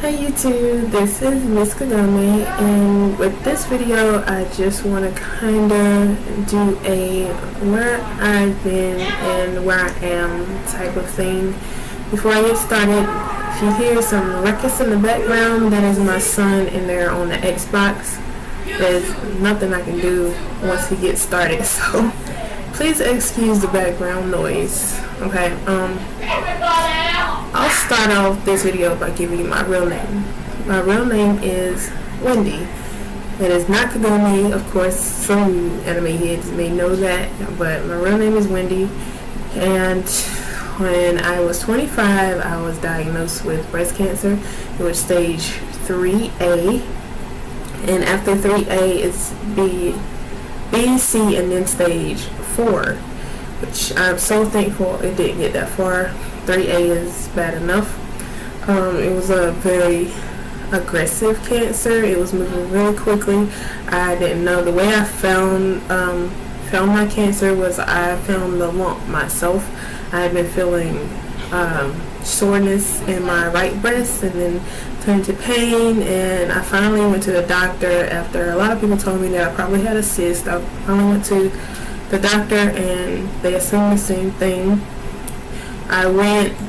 Hey YouTube, this is Miss Kagame, and with this video I just want to kinda do a where I've been and where I am type of thing. Before I get started, if you hear some ruckus in the background, that is my son in there on the Xbox. There's nothing I can do once he gets started, so please excuse the background noise. Okay, I'll start off this video by giving you my real name. My real name is Wendy. It is not Kagome, of course. Some anime heads may know that, but my real name is Wendy. And when I was 25, I was diagnosed with breast cancer. It was stage 3A, and after 3A it's B, C, and then stage 4, which I'm so thankful it didn't get that far. 3A is bad enough. It was a very aggressive cancer. It was moving really quickly. I didn't know. The way I found my cancer was I found the lump myself. I had been feeling soreness in my right breast and then turned to pain, and I finally went to the doctor after a lot of people told me that I probably had a cyst. I finally went to the doctor and they assumed the same thing.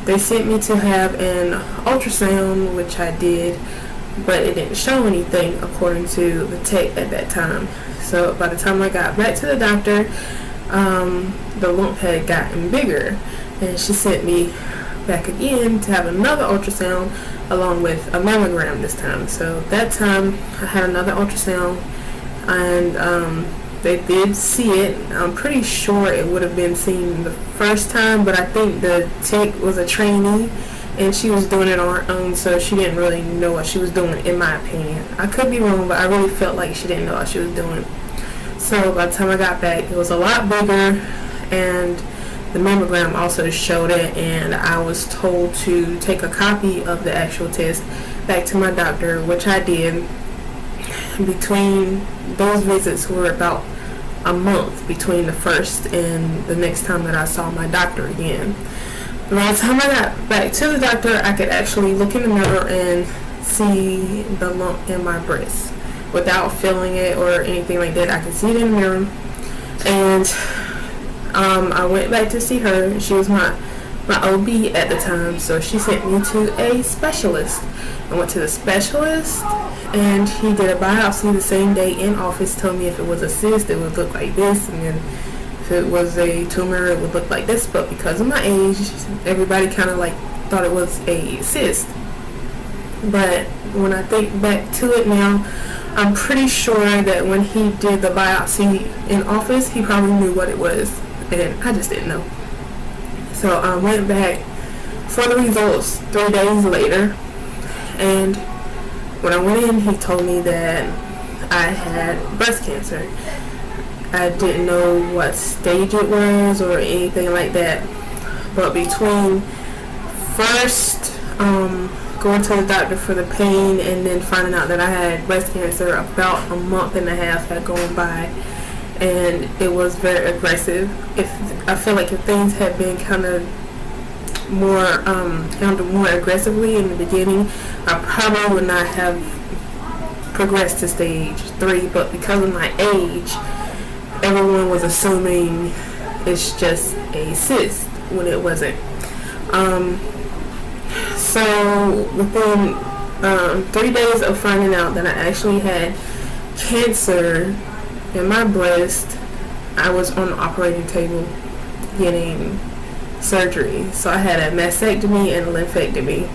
They sent me to have an ultrasound, which I did, but it didn't show anything according to the tech at that time. So by the time I got back to the doctor, the lump had gotten bigger, and she sent me back again to have another ultrasound along with a mammogram this time. So that time I had another ultrasound, and they did see it. I'm pretty sure it would have been seen the first time, but I think the tech was a trainee and she was doing it on her own, so she didn't really know what she was doing, in my opinion. I could be wrong, but I really felt like she didn't know what she was doing. So by the time I got back, it was a lot bigger, and the mammogram also showed it, and I was told to take a copy of the actual test back to my doctor, which I did. Between those visits were about a month between the first and the next time that I saw my doctor again. By the time I got back to the doctor, I could actually look in the mirror and see the lump in my breast without feeling it or anything like that. I could see it in the mirror, and I went back to see her. She was my OB at the time, so she sent me to a specialist. I went to the specialist, and he did a biopsy the same day in office, told me if it was a cyst it would look like this, and then if it was a tumor it would look like this. But because of my age, everybody kind of like thought it was a cyst. But when I think back to it now, I'm pretty sure that when he did the biopsy in office, he probably knew what it was, and I just didn't know. So I went back for the results 3 days later, and when I went in, he told me that I had breast cancer. I didn't know what stage it was or anything like that, but between first going to the doctor for the pain and then finding out that I had breast cancer, about a month and a half had gone by, and it was very aggressive. I feel like if things had been kind of more handled more aggressively in the beginning, I probably would not have progressed to stage 3, but because of my age, everyone was assuming it's just a cyst when it wasn't. So within 3 days of finding out that I actually had cancer in my breast, I was on the operating table getting surgery. So I had a mastectomy and a lymphectomy.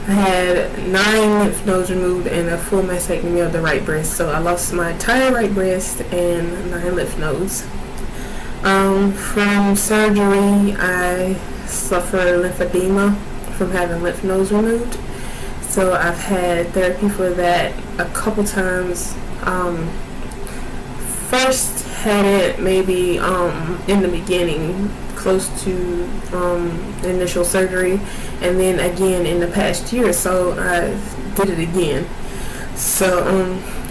I had 9 lymph nodes removed and a full mastectomy of the right breast. So I lost my entire right breast and 9 lymph nodes. From surgery, I suffered lymphedema from having lymph nodes removed. So I've had therapy for that a couple times. First had it maybe in the beginning, close to the initial surgery, and then again in the past year or so I did it again. So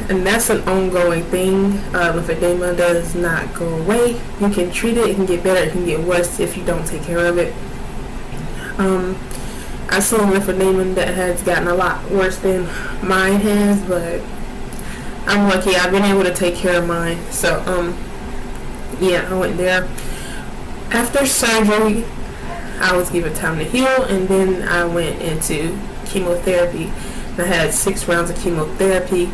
and that's an ongoing thing. Lymphedema does not go away. You can treat it, it can get better, it can get worse if you don't take care of it. I've seen lymphedema that has gotten a lot worse than mine has, but I'm lucky. I've been able to take care of mine. So yeah, I went there. After surgery, I was given time to heal, and then I went into chemotherapy. I had 6 rounds of chemotherapy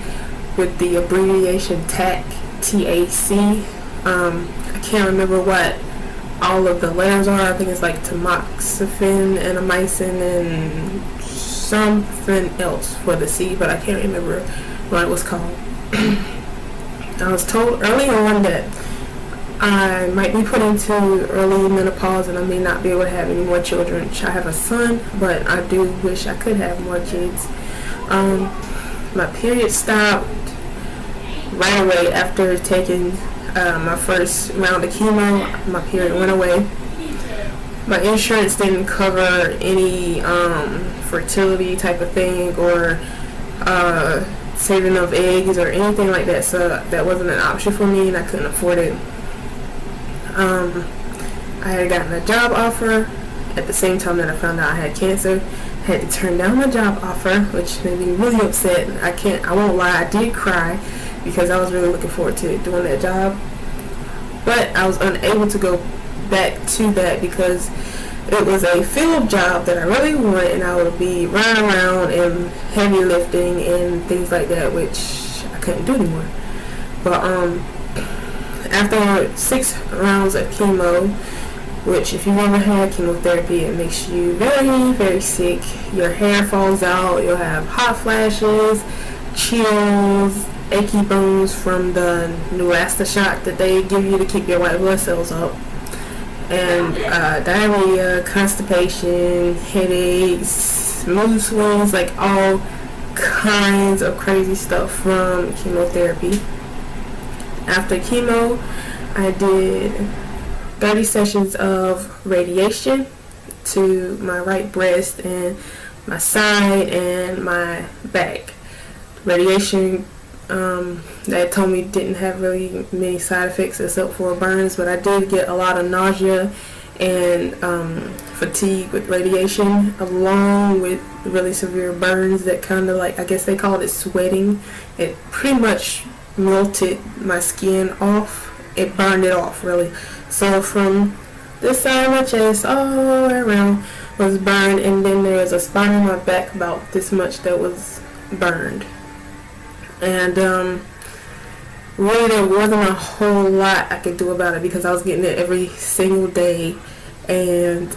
with the abbreviation TAC, TAC. I can't remember what all of the letters are. I think it's like tamoxifen, anamycin, and something else for the C, but I can't remember what it was called. I was told early on that I might be put into early menopause and I may not be able to have any more children. I have a son, but I do wish I could have more kids. My period stopped right away after taking my first round of chemo. My period went away. My insurance didn't cover any fertility type of thing or saving of eggs or anything like that, so that wasn't an option for me and I couldn't afford it. I had gotten a job offer at the same time that I found out I had cancer. I had to turn down my job offer, which made me really upset. I won't lie, I did cry because I was really looking forward to doing that job. But I was unable to go back to that because it was a field job that I really wanted, and I would be running around and heavy lifting and things like that, which I couldn't do anymore. But after 6 rounds of chemo, which if you've ever had chemotherapy, it makes you very, very sick. Your hair falls out, you'll have hot flashes, chills, achy bones from the Neulasta shot that they give you to keep your white blood cells up, and diarrhea, constipation, headaches, mood swings, like all kinds of crazy stuff from chemotherapy. After chemo, I did 30 sessions of radiation to my right breast and my side and my back. Radiation that told me didn't have really many side effects except for burns, but I did get a lot of nausea and fatigue with radiation, along with really severe burns that kind of, like, I guess they called it sweating. It pretty much melted my skin off. It burned it off, really. So from this side of my chest all the way around was burned, and then there was a spot on my back about this much that was burned. And really there wasn't a whole lot I could do about it because I was getting it every single day, and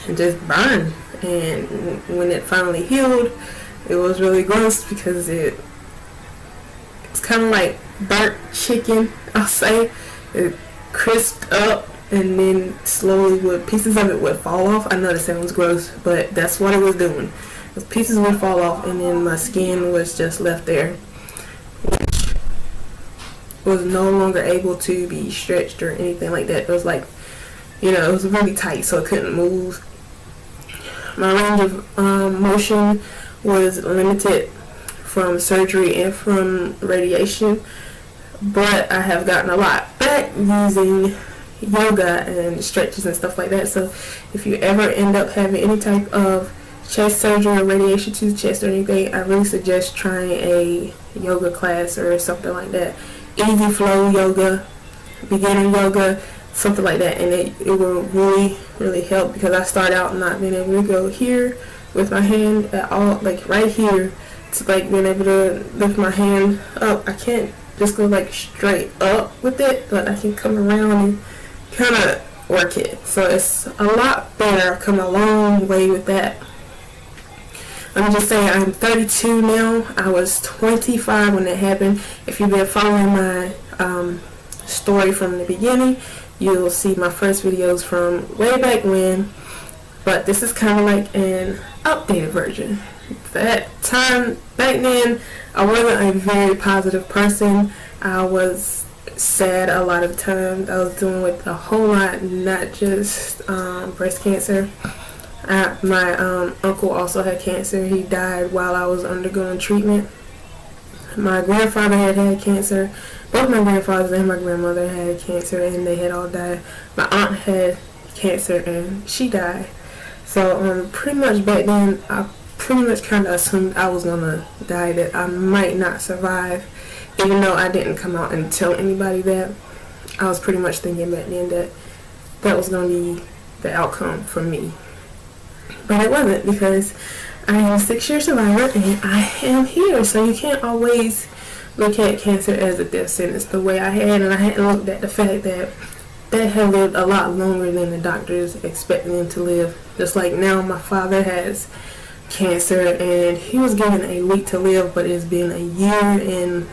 it just burned. And when it finally healed, it was really gross because it's kind of like burnt chicken, I'll say. It crisped up, and then slowly pieces of it would fall off. I know that sounds gross, but that's what it was doing. The pieces would fall off, and then my skin was just left there, which was no longer able to be stretched or anything like that. It was like, it was really tight, so it couldn't move. My range of motion was limited from surgery and from radiation, but I have gotten a lot back using yoga and stretches and stuff like that. So if you ever end up having any type of chest surgery or radiation to the chest or anything, I really suggest trying a yoga class or something like that. Easy flow yoga, beginner yoga, something like that, and it will really, really help, because I started out not being able to go here with my hand at all, like right here, to like being able to lift my hand up. I can't just go like straight up with it, but I can come around and kind of work it. So it's a lot better. I've come a long way with that. I'm just saying, I'm 32 now. I was 25 when that happened. If you've been following my story from the beginning, you'll see my first videos from way back when. But this is kind of like an updated version. That time back then, I wasn't a very positive person. I was sad a lot of times. I was dealing with a whole lot, not just breast cancer. My uncle also had cancer. He died while I was undergoing treatment. My grandfather had cancer. Both my grandfathers and my grandmother had cancer, and they had all died. My aunt had cancer, and she died. So pretty much back then, I pretty much kind of assumed I was gonna die, that I might not survive, even though I didn't come out and tell anybody that. I was pretty much thinking back then that that was gonna be the outcome for me, but it wasn't, because I am a 6-year survivor and I am here. So you can't always look at cancer as a death sentence the way I had, and I hadn't looked at the fact that they have lived a lot longer than the doctors expected them to live. Just like now, my father has cancer and he was given a week to live, but it's been a year and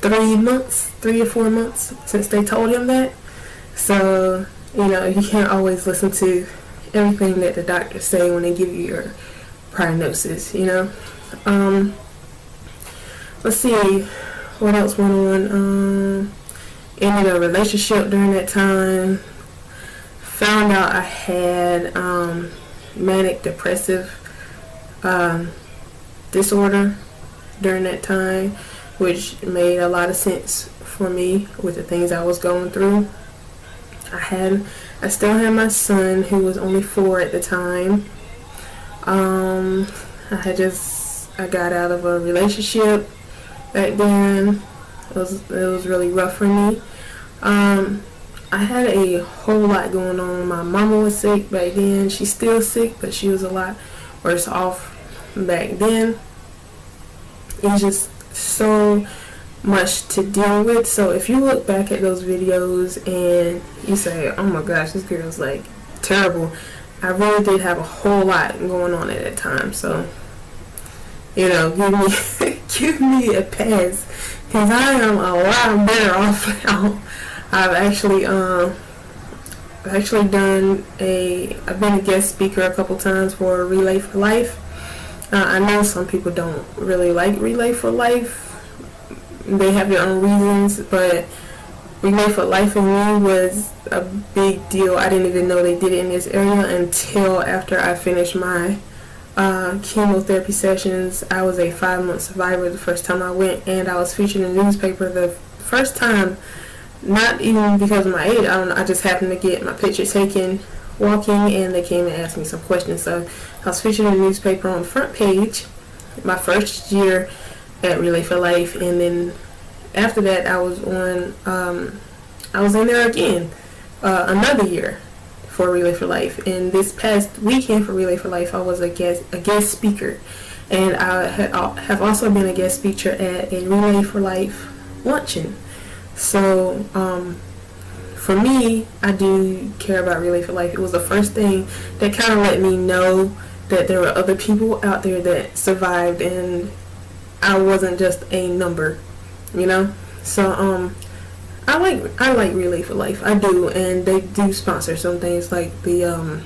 3 or 4 months since they told him that. So, you can't always listen to everything that the doctors say when they give you your prognosis, Let's see, what else went on. Ended a relationship during that time. Found out I had manic depressive disorder during that time, which made a lot of sense for me with the things I was going through. I still had my son, who was only 4 at the time. I got out of a relationship back then. It was really rough for me. I had a whole lot going on. My mama was sick back then. She's still sick, but she was a lot worse off back then. It's just so much to deal with. So if you look back at those videos and you say, oh my gosh, this girl's like terrible, I really did have a whole lot going on at that time. So give me a pass, because I am a lot better off now. I've actually I've been a guest speaker a couple times for Relay for Life. I know some people don't really like Relay for Life. They have their own reasons, but Relay for Life for me was a big deal. I didn't even know they did it in this area until after I finished my chemotherapy sessions. I was a 5-month survivor the first time I went, and I was featured in the newspaper the first time, not even because of my age. I don't know, I just happened to get my picture taken walking, and they came and asked me some questions. So I was featured in the newspaper on the front page my first year at Relay for Life, and then after that I was in there again another year for Relay for Life. And this past weekend for Relay for Life, I was a guest speaker, and I have also been a guest speaker at a Relay for Life luncheon. So for me, I do care about Relay for Life. It was the first thing that kind of let me know that there were other people out there that survived, and I wasn't just a number, So I like Relay for Life. I do, and they do sponsor some things like the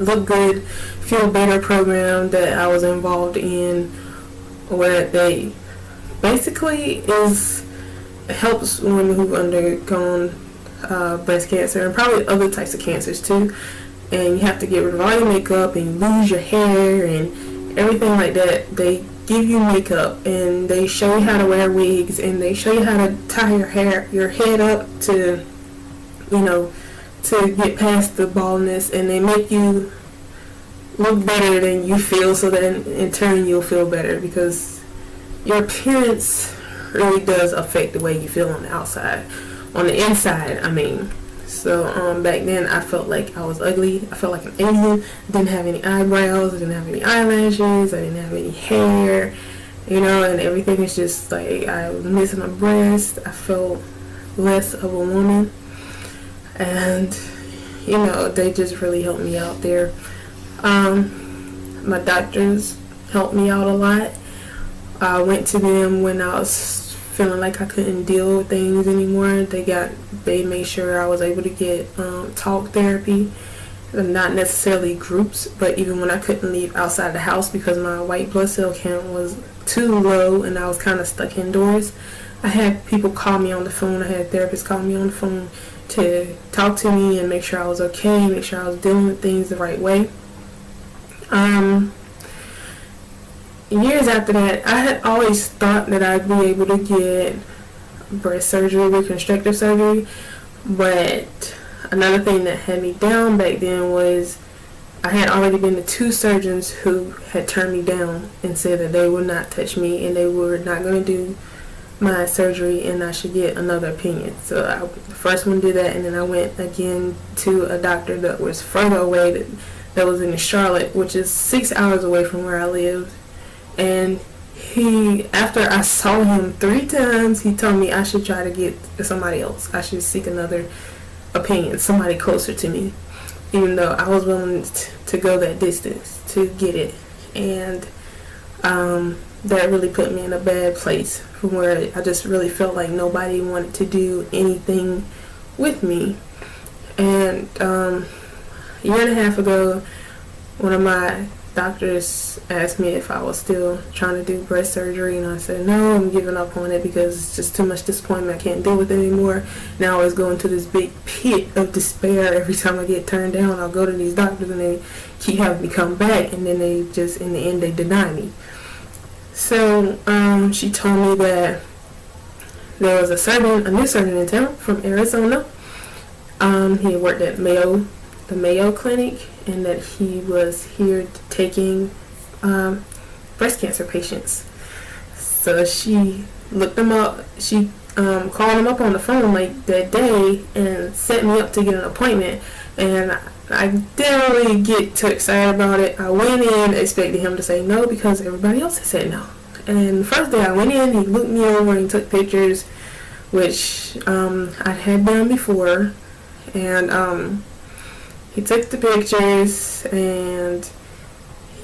Look Good, Feel Better program that I was involved in, where they basically helps women who've undergone breast cancer and probably other types of cancers too. And you have to get rid of all your makeup and you lose your hair and everything like that. They give you makeup and they show you how to wear wigs and they show you how to tie your head up to to get past the baldness, and they make you look better than you feel, so that in turn you'll feel better, because your appearance really does affect the way you feel on the inside, I mean. So back then I felt like I was ugly. I felt like an alien. Didn't have any eyebrows. I didn't have any eyelashes. I didn't have any hair. And everything was just like, I was missing my breast. I felt less of a woman. And they just really helped me out there. My doctors helped me out a lot. I went to them when I was feeling like I couldn't deal with things anymore. They made sure I was able to get talk therapy, not necessarily groups, but even when I couldn't leave outside the house because my white blood cell count was too low and I was kind of stuck indoors, I had people call me on the phone. I had therapists call me on the phone to talk to me and make sure I was okay, make sure I was dealing with things the right way. Years after that, I had always thought that I'd be able to get breast surgery, reconstructive surgery, but another thing that had me down back then was I had already been to 2 surgeons who had turned me down and said that they would not touch me and they were not going to do my surgery and I should get another opinion. So the first one did that, and then I went again to a doctor that was further away, that was in Charlotte, which is 6 hours away from where I lived. And after I saw him 3 times, he told me I should try to get somebody else. I should seek another opinion, somebody closer to me, even though I was willing to go that distance to get it. And that really put me in a bad place, from where I just really felt like nobody wanted to do anything with me. And a year and a half ago, one of my doctors asked me if I was still trying to do breast surgery, and I said no, I'm giving up on it because it's just too much disappointment. I can't deal with it anymore. Now I always go into this big pit of despair every time I get turned down. I'll go to these doctors and they keep having me come back, and then they just, in the end, they deny me. So she told me that there was a new surgeon in town from Arizona. He had worked at the Mayo Clinic, and that he was here taking breast cancer patients. So she looked him up. She called him up on the phone like that day and set me up to get an appointment. And I didn't really get too excited about it. I went in expecting him to say no because everybody else had said no. And the first day I went in, he looked me over and took pictures, which I had done before. And he took the pictures and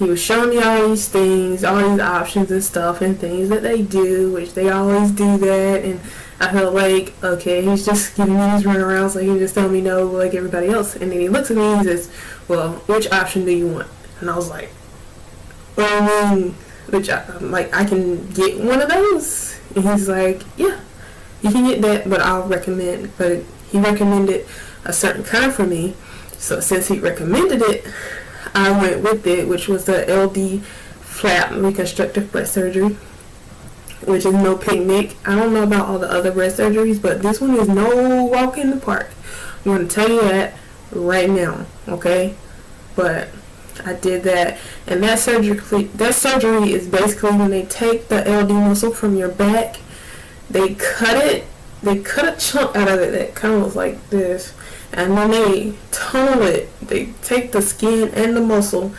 he was showing me all these things, all these options and stuff and things that they do, which they always do that. And I felt like, okay, he's just giving me these runarounds, like he just telling me no like everybody else. And then he looks at me and he says, well, which option do you want? And I was like, well, I mean, I can get one of those. And he's like, yeah, you can get that, but he recommended a certain kind for me. So since he recommended it, I went with it, which was the LD flap reconstructive breast surgery, which is no picnic. I don't know about all the other breast surgeries, but this one is no walk in the park. I'm going to tell you that right now, okay? But I did that, and that surgery is basically when they take the LD muscle from your back, they cut a chunk out of it that kind of looks like this, and then they tunnel it. They take the skin and the muscle,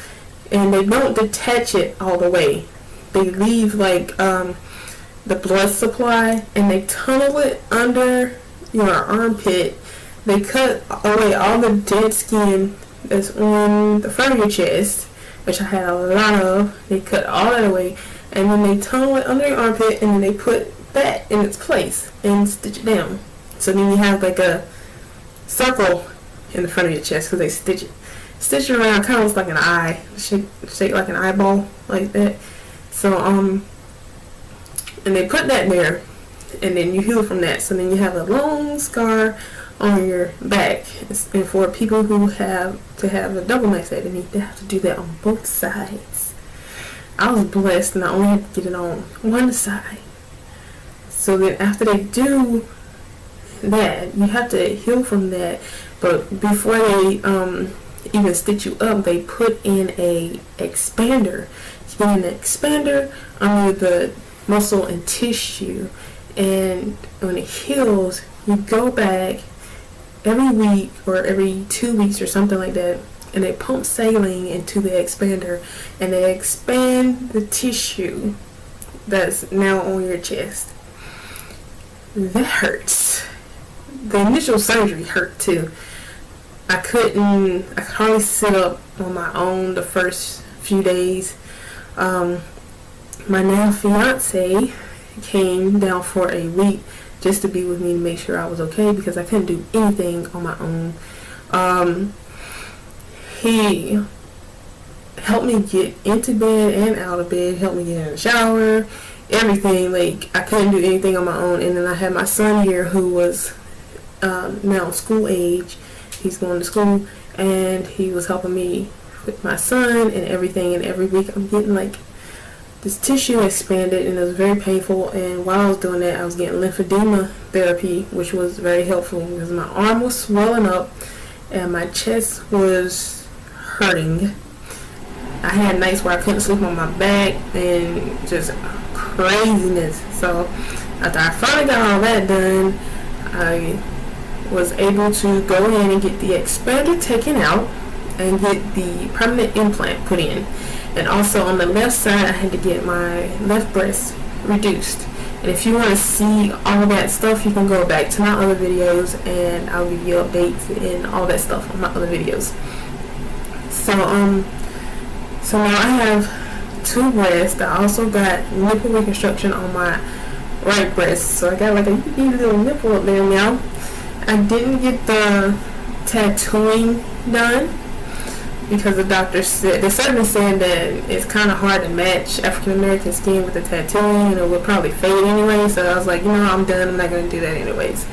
and they don't detach it all the way. They leave like the blood supply, and they tunnel it under your armpit. They cut away all the dead skin that's on the front of your chest, which I had a lot of. They cut all that away, and then they tunnel it under your armpit, and then they put that in its place and stitch it down. So then you have like a circle in the front of your chest, because they stitch it around, kind of looks like an eye, shape like an eyeball like that. So and they put that there, and then you heal from that. So then you have a long scar on your back. And for people who have to have a double mastectomy, they have to do that on both sides. I was blessed and I only had to get it on one side. So then after they do that, you have to heal from that. But before they even stitch you up, they put in a expander. You get an expander under the muscle and tissue, and when it heals, you go back every week or every 2 weeks or something like that, and they pump saline into the expander, and they expand the tissue that's now on your chest. That hurts. The initial surgery hurt too. I could hardly sit up on my own the first few days. My now fiance came down for a week just to be with me to make sure I was okay, because I couldn't do anything on my own. He helped me get into bed and out of bed, helped me get in the shower, everything. Like, I couldn't do anything on my own. And then I had my son here, who was now school age. He's going to school, and he was helping me with my son and everything. And every week I'm getting like this tissue expanded, and it was very painful. And while I was doing that, I was getting lymphedema therapy, which was very helpful because my arm was swelling up and my chest was hurting. I had nights where I couldn't sleep on my back and just craziness. So after I finally got all that done, I was able to go in and get the expander taken out and get the permanent implant put in. And also on the left side, I had to get my left breast reduced. And if you want to see all that stuff, you can go back to my other videos and I'll give you updates and all that stuff on my other videos. So so now I have 2 breasts. I also got nipple reconstruction on my right breast. So I got like a little nipple up there now. I didn't get the tattooing done because the surgeon said that it's kind of hard to match African American skin with the tattooing and it would probably fade anyway. So I was like, I'm done. I'm not going to do that anyways.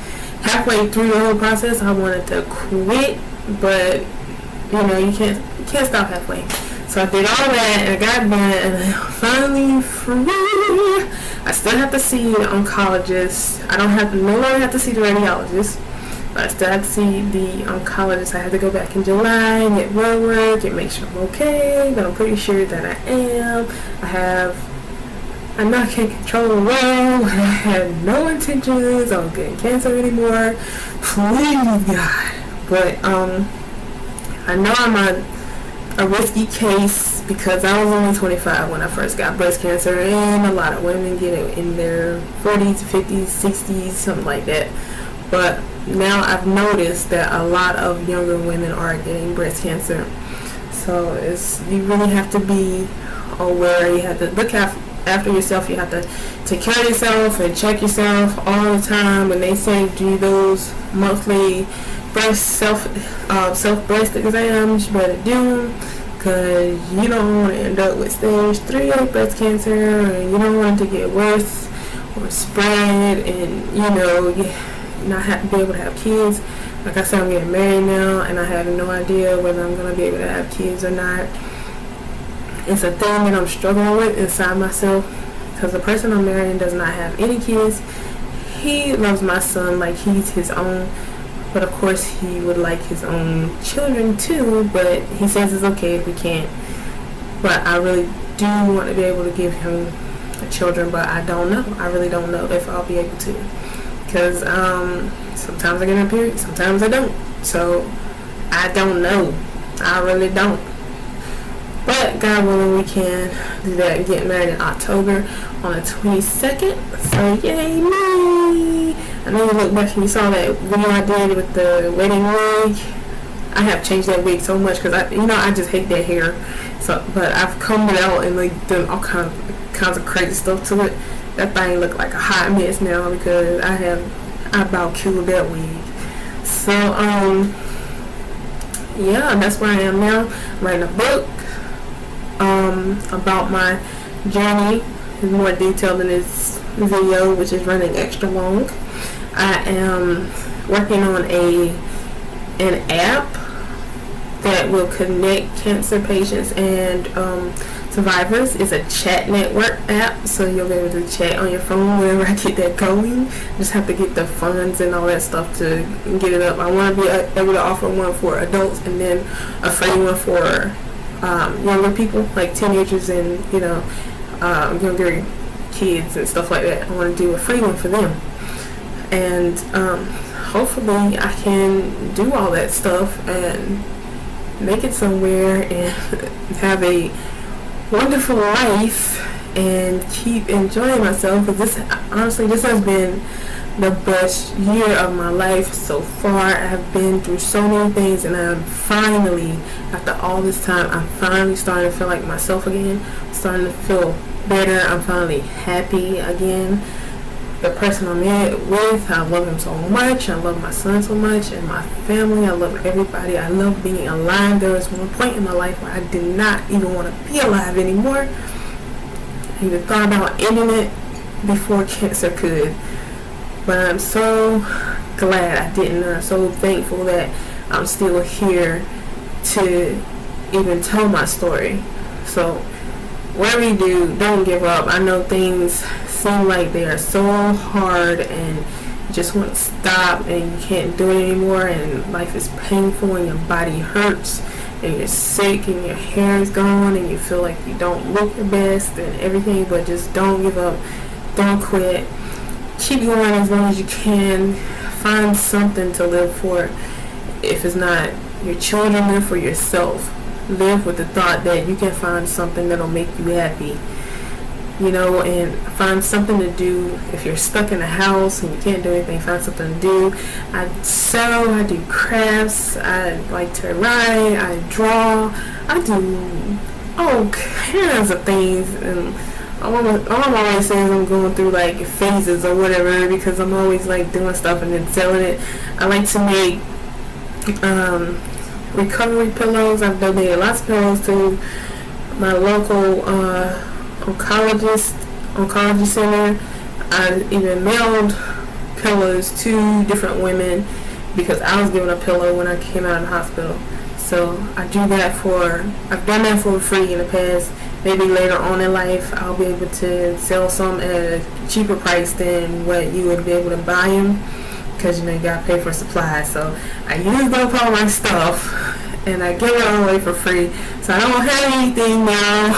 Halfway through the whole process, I wanted to quit, but you can't stop halfway. So I did all that and I got done and I'm finally free. I still have to see the oncologist. I no longer have to see the radiologist. But I still have to see the oncologist. I had to go back in July and get blood work and make sure I'm okay, but I'm pretty sure that I am. I know I can't control the world. I have no intentions of getting cancer anymore. Please, God. But I know I'm a risky case because I was only 25 when I first got breast cancer, and a lot of women get it in their 40s, 50s, 60s, something like that. But now I've noticed that a lot of younger women are getting breast cancer. So you really have to be aware. You have to look after yourself. You have to take care of yourself and check yourself all the time. When they say do those monthly self breast exams, you better do them, because you don't want to end up with stage 3 of breast cancer, and you don't want it to get worse or spread, and not have to be able to have kids. Like I said, I'm getting married now and I have no idea whether I'm going to be able to have kids or not. It's a thing that I'm struggling with inside myself, because the person I'm marrying does not have any kids. He loves my son like he's his own, but of course he would like his own children too, but he says it's okay if we can't. But I really do want to be able to give him children, but I don't know. I really don't know if I'll be able to. Because sometimes I get a period, sometimes I don't. So I don't know. I really don't. But God willing, we can do that and get married in October on the 22nd. So yay me! I know you look back and you saw that video I did with the wedding wig. I have changed that wig so much because I just hate that hair. So, but I've combed it out and done all kinds of crazy stuff to it. That thing look like a hot mess now because I about killed that wig. So yeah, that's where I am now. I'm writing a book about my journey. It's more detailed in this video, which is running extra long. I am working on an app that will connect cancer patients and survivors. It's a chat network app, so you'll be able to chat on your phone whenever I get that going. Just have to get the funds and all that stuff to get it up. I want to be able to offer one for adults and then a free one for younger people, like teenagers and younger kids and stuff like that. I want to do a free one for them, and hopefully I can do all that stuff and make it somewhere and have a wonderful life and keep enjoying myself, because this has been the best year of my life so far. I have been through so many things, and I'm finally, after all this time, I'm finally starting to feel like myself again. I'm starting to feel better. I'm finally happy again. The person I'm with, I love him so much. I love my son so much, and my family. I love everybody. I love being alive. There was one point in my life where I did not even want to be alive anymore. I even thought about ending it before cancer could. But I'm so glad I didn't. I'm so thankful that I'm still here to even tell my story. So whatever you do, don't give up. I know things seem like they are so hard and you just want to stop and you can't do it anymore, and life is painful and your body hurts and you're sick and your hair is gone and you feel like you don't look your best and everything, but just don't give up, don't quit, keep going as long as you can. Find something to live for. If it's not your children, live for yourself. Live with the thought that you can find something that'll make you happy, and find something to do. If you're stuck in a house and you can't do anything, find something to do. I sew, I do crafts, I like to write, I draw, I do all kinds of things, and all I'm always saying is I'm going through like phases or whatever, because I'm always like doing stuff and then selling it. I like to make recovery pillows. I've donated lots of pillows to my local oncology center. I even mailed pillows to different women because I was given a pillow when I came out of the hospital. So I've done that for free in the past. Maybe later on in life I'll be able to sell some at a cheaper price than what you would be able to buy them, because you gotta pay for supplies. So I use up all my stuff and I give it all away for free. So I don't have anything now,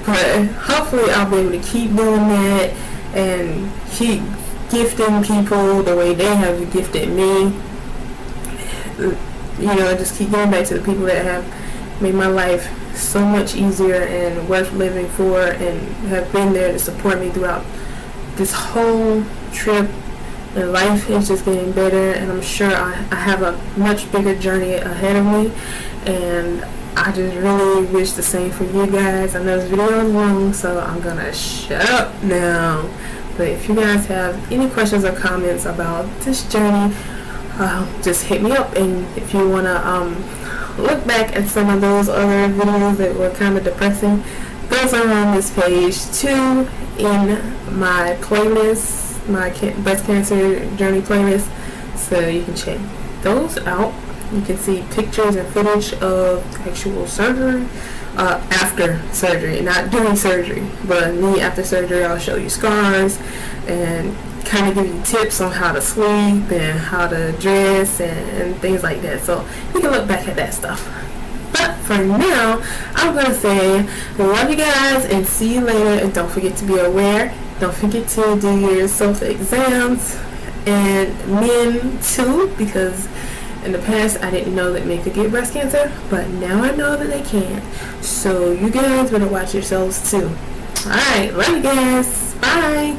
but hopefully I'll be able to keep doing that and keep gifting people the way they have gifted me. Just keep going back to the people that have made my life so much easier and worth living for, and have been there to support me throughout this whole trip. And life is just getting better, and I'm sure I have a much bigger journey ahead of me, and I just really wish the same for you guys. I know this video is long, so I'm gonna shut up now. But if you guys have any questions or comments about this journey, just hit me up. And if you want to look back at some of those other videos that were kind of depressing, those are on this page too, in my playlist, my breast cancer journey playlist, so you can check those out. You can see pictures and footage of actual surgery, after surgery, not during surgery, but me after surgery. I'll show you scars and kind of give you tips on how to sleep and how to dress and things like that, so you can look back at that stuff. But for now, I'm going to say I love you guys and see you later, and don't forget to be aware. Don't forget to do your self-exams, and men too, because in the past I didn't know that men could get breast cancer, but now I know that they can. So you guys better watch yourselves too. Alright, love you guys. Bye.